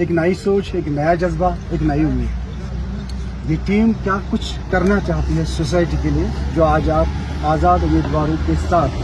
ایک نئی سوچ, ایک نیا جذبہ, ایک نئی امید. یہ ٹیم کیا کچھ کرنا چاہتی ہے سوسائٹی کے لیے جو آج آپ آزاد امیدواروں کے ساتھ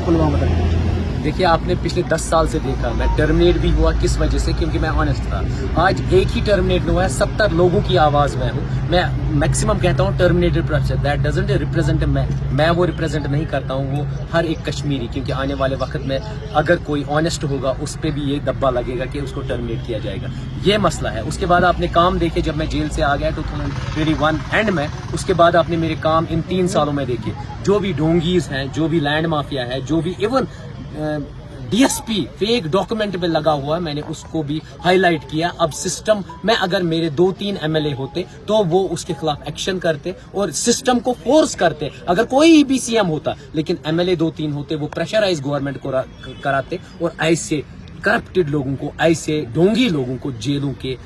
پلوامہ تک پہنچے؟ دیکھیے, آپ نے پچھلے 10 سال سے دیکھا میں ٹرمینیٹ بھی ہوا کس وجہ سے, کیونکہ میں آنےسٹ تھا. آج ایک ہی ٹرمینیٹ نہیں ہوا ہے, 70 لوگوں کی آواز میں ہوں. میں میکسیمم کہتا ہوں terminated professor, that doesn't represent میں وہ ریپرزینٹ نہیں کرتا ہوں, وہ ہر ایک کشمیری. کیونکہ آنے والے وقت میں اگر کوئی آنےسٹ ہوگا اس پہ بھی یہ دبا لگے گا کہ اس کو ٹرمینیٹ کیا جائے گا. یہ مسئلہ ہے. اس کے بعد آپ نے کام دیکھے جب میں جیل سے آ گیا 2021 اینڈ میں, اس کے بعد آپ نے میرے کام ان 3 سالوں میں دیکھے. جو بھی ڈونگیز ہیں, جو بھی لینڈ مافیا ہے, جو بھی even D S P fake document پہ لگا ہوا ہے, میں نے اس کو بھی ہائی لائٹ کیا. اب سسٹم میں اگر میرے 2-3 MLA ہوتے تو وہ اس کے خلاف ایکشن کرتے اور سسٹم کو فورس کرتے. اگر کوئی بھی CM ہوتا لیکن MLA 2-3 ہوتے, وہ پریشرائز گورنمنٹ کو کراتے اور ایسے کرپٹڈ لوگوں کو, ایسے ڈونگی لوگوں کو جیلوں کے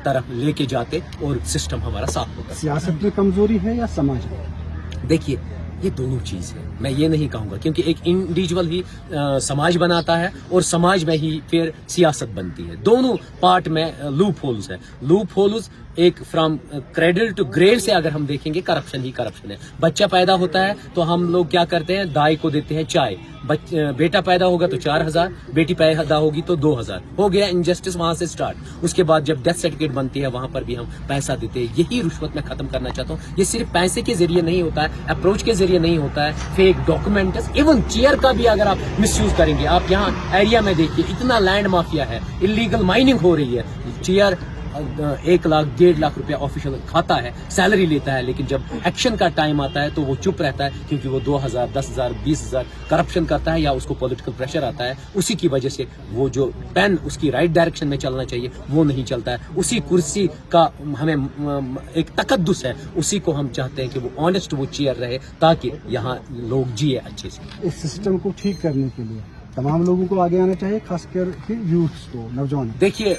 طرف لے کے جاتے اور سسٹم ہمارا صاف ہوتا. سیاست میں کمزوری ہے یا سماج میں؟ دیکھیے, یہ دونوں چیز ہے. میں یہ نہیں کہوں گا, کیونکہ ایک انڈیویجول ہی سماج بناتا ہے اور سماج میں ہی پھر سیاست بنتی ہے. دونوں پارٹ میں لوپ ہولز ہے. لوپ ہولز ایک فرام کریڈل ٹو گریو سے اگر ہم دیکھیں گے, کرپشن ہی کرپشن ہے. بچہ پیدا ہوتا ہے تو ہم لوگ کیا کرتے ہیں, دائی کو دیتے ہیں چائے. بیٹا پیدا ہوگا تو 4000, بیٹی پیدا ہوگی تو 2000. ہو گیا انجسٹس وہاں سے سٹارٹ. اس کے بعد جب ڈیتھ سرٹیفکیٹ بنتی ہے وہاں پر بھی ہم پیسہ دیتے ہیں. یہی رشوت میں ختم کرنا چاہتا ہوں. یہ صرف پیسے کے ذریعے نہیں ہوتا ہے, اپروچ کے ذریعے نہیں ہوتا ہے, فیک ڈاکومنٹس, ایون چیئر کا بھی اگر آپ مس یوز کریں گے. آپ یہاں ایریا میں دیکھیے, اتنا لینڈ مافیا ہے, انلیگل مائننگ ہو رہی ہے. چیئر 1 لاکھ 1.5 لاکھ روپیہ آفیشل کھاتا ہے, سیلری لیتا ہے, لیکن جب ایکشن کا ٹائم آتا ہے تو وہ چپ رہتا ہے, کیونکہ وہ 2000 10,000 20,000 کرپشن کرتا ہے یا اس کو پولیٹیکل پریشر آتا ہے. اسی کی وجہ سے وہ جو پین اس کی رائٹ ڈائریکشن میں چلنا چاہیے وہ نہیں چلتا ہے. اسی کرسی کا ہمیں ایک تقدس ہے, اسی کو ہم چاہتے ہیں کہ وہ آنےسٹ وہ چیئر رہے تاکہ یہاں لوگ جیے اچھے سے. اس سسٹم کو ٹھیک کرنے کے لیے تمام لوگوں کو آگے آنا چاہیے, خاص کر کے یوتھس کو, نوجوان. دیکھیے,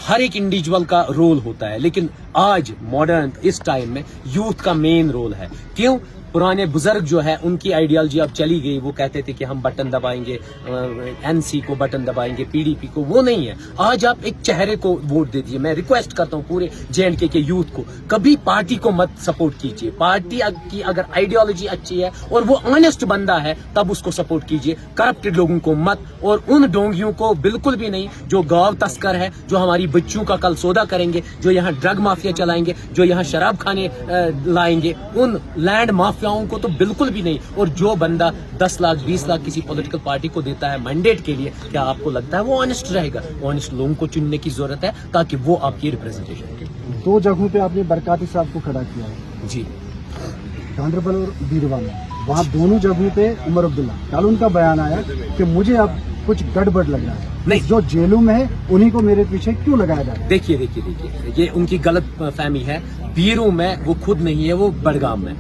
ہر ایک انڈیویجول کا رول ہوتا ہے, لیکن آج ماڈرن اس ٹائم میں یوتھ کا مین رول ہے. کیوں؟ پرانے بزرگ جو ہے ان کی آئیڈیالوجی اب چلی گئی. وہ کہتے تھے کہ ہم بٹن دبائیں گے, NC کو بٹن دبائیں گے, PDP کو. وہ نہیں ہے. آج آپ ایک چہرے کو ووٹ دے دیجیے. میں ریکویسٹ کرتا ہوں پورے JNK کے یوتھ کو, کبھی پارٹی کو مت سپورٹ کیجیے. پارٹی کی اگر آئیڈیالوجی اچھی ہے اور وہ آنےسٹ بندہ ہے تب اس کو سپورٹ کیجیے. کرپٹڈ لوگوں کو مت, اور ان ڈونگیوں کو بالکل بھی نہیں جو گاؤں تسکر ہے, جو ہماری بچیوں کا کل سودا کریں گے, جو یہاں ڈرگ مافیا چلائیں گے, جو یہاں شراب کھانے لائیں گے. ان لینڈ مافیاؤں کو تو بالکل بھی نہیں. اور جو بندہ 10 لاکھ 20 لاکھ کسی پولیٹیکل پارٹی کو دیتا ہے مینڈیٹ کے لیے, کیا آپ کو لگتا ہے وہ آنےسٹ رہے گا؟ آنےسٹ لوگوں کو چننے کی ضرورت ہے تاکہ وہ آپ کی ریپرزنٹیشن کریں. 2 جگہوں پہ آپ نے برکاتی صاحب کو کھڑا کیا ہے جی, گاندربل اور بیروا میں. وہاں دونوں جگہوں پہ عمر عبداللہ, کل ان کا بیان آیا کہ مجھے اب کچھ گڑبڑ لگ رہا ہے, نہیں, جو جیلوں میں ہے انہیں کو میرے پیچھے کیوں لگایا جا رہا ہے؟ دیکھیے, یہ ان کی غلط فہمی ہے. بیرو میں وہ خود نہیں ہے, وہ بڑگام میں.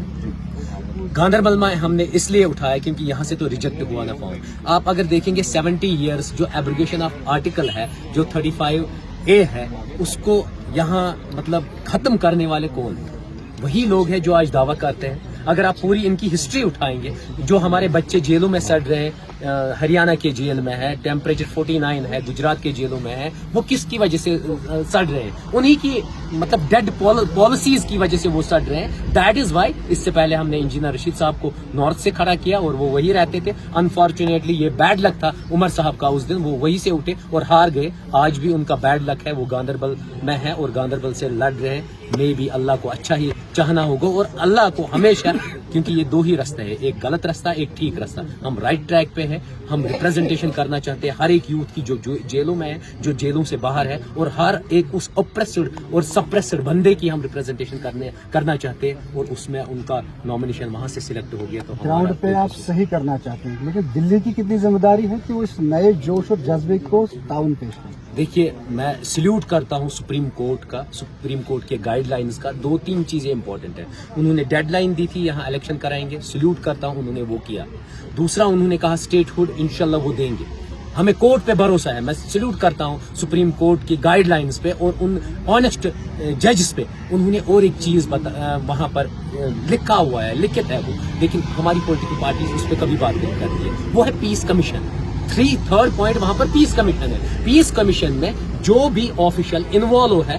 گاندربل میں ہم نے اس لیے اٹھایا کیونکہ یہاں سے تو ریجیکٹ ہوا نا فارم. آپ اگر دیکھیں گے 70 ایئرس جو ایبریگیشن آف آرٹیکل ہے, جو 35A ہے, اس کو یہاں مطلب ختم کرنے والے کون ہیں؟ وہی لوگ ہیں جو آج دعویٰ کرتے ہیں. اگر آپ پوری ان کی ہسٹری اٹھائیں گے, جو ہمارے بچے جیلوں میں سڑ رہے ہیں, ہریانہ کے جیل میں ہے, ٹیمپریچر 49 ہے, گجرات کے جیلوں میں ہے, وہ کس کی وجہ سے سڑ رہے ہیں؟ انہی کی مطلب ڈیڈ پالیسیز کی وجہ سے وہ سڑ رہے ہیں. دیٹ از وائی اس سے پہلے ہم نے انجینئر رشید صاحب کو نارتھ سے کھڑا کیا اور وہ وہی رہتے تھے. انفارچونیٹلی یہ بیڈ لک تھا عمر صاحب کا, اس دن وہ وہی سے اٹھے اور ہار گئے. آج بھی ان کا بیڈ لک ہے, وہ گاندربل میں ہے اور گاندربل سے لڑ رہے ہیں. میں بھی اللہ کو اچھا ہی چاہنا ہوگا, اور اللہ کو ہمیشہ, کیونکہ یہ 2 ہی رستہ ہے, ایک غلط رستہ, ایک ٹھیک رستہ. ہم رائٹ ٹریک پہ ہیں. ہم ریپرزنٹیشن کرنا چاہتے ہیں ہر ایک یوتھ کی جو جیلوں میں ہے, جو جیلوں سے باہر ہے, اور ہر ایک اس اپریسڈ اور سپریسڈ بندے کی ہم ریپرزنٹیشن کرنا چاہتے ہیں. اور اس میں ان کا نامینیشن وہاں سے سلیکٹ ہو گیا. تو گراؤنڈ پہ آپ صحیح کرنا چاہتے ہیں, لیکن دلی کی کتنی ذمہ داری ہے کہ وہ اس نئے جوش اور جذبے کو تعاون پیش کریں؟ دیکھیے, میں سلیوٹ کرتا ہوں سپریم کورٹ کے گائیڈ لائنز کا. 2-3 چیزیں امپورٹنٹ ہیں. انہوں نے ڈیڈ لائن دی تھی, یہاں الیکشن کرائیں گے, سلیوٹ کرتا ہوں, انہوں نے وہ کیا. دوسرا, انہوں نے کہا اسٹیٹ ہوڈ انشاءاللہ وہ دیں گے. ہمیں کورٹ پہ بھروسہ ہے. میں سلیوٹ کرتا ہوں سپریم کورٹ کی گائیڈ لائنز پہ اور ان آنےسٹ ججز پہ. انہوں نے اور ایک چیز وہاں پر لکھا ہوا ہے, لکھت ہے وہ, لیکن ہماری پولیٹیکل پارٹیز اس پہ کبھی بات نہیں کرتی ہے. وہ ہے پیس کمیشن. 3rd پوائنٹ وہاں پر پیس کمیشن ہے. پیس کمیشن میں جو بھی آفیشل انوالو ہے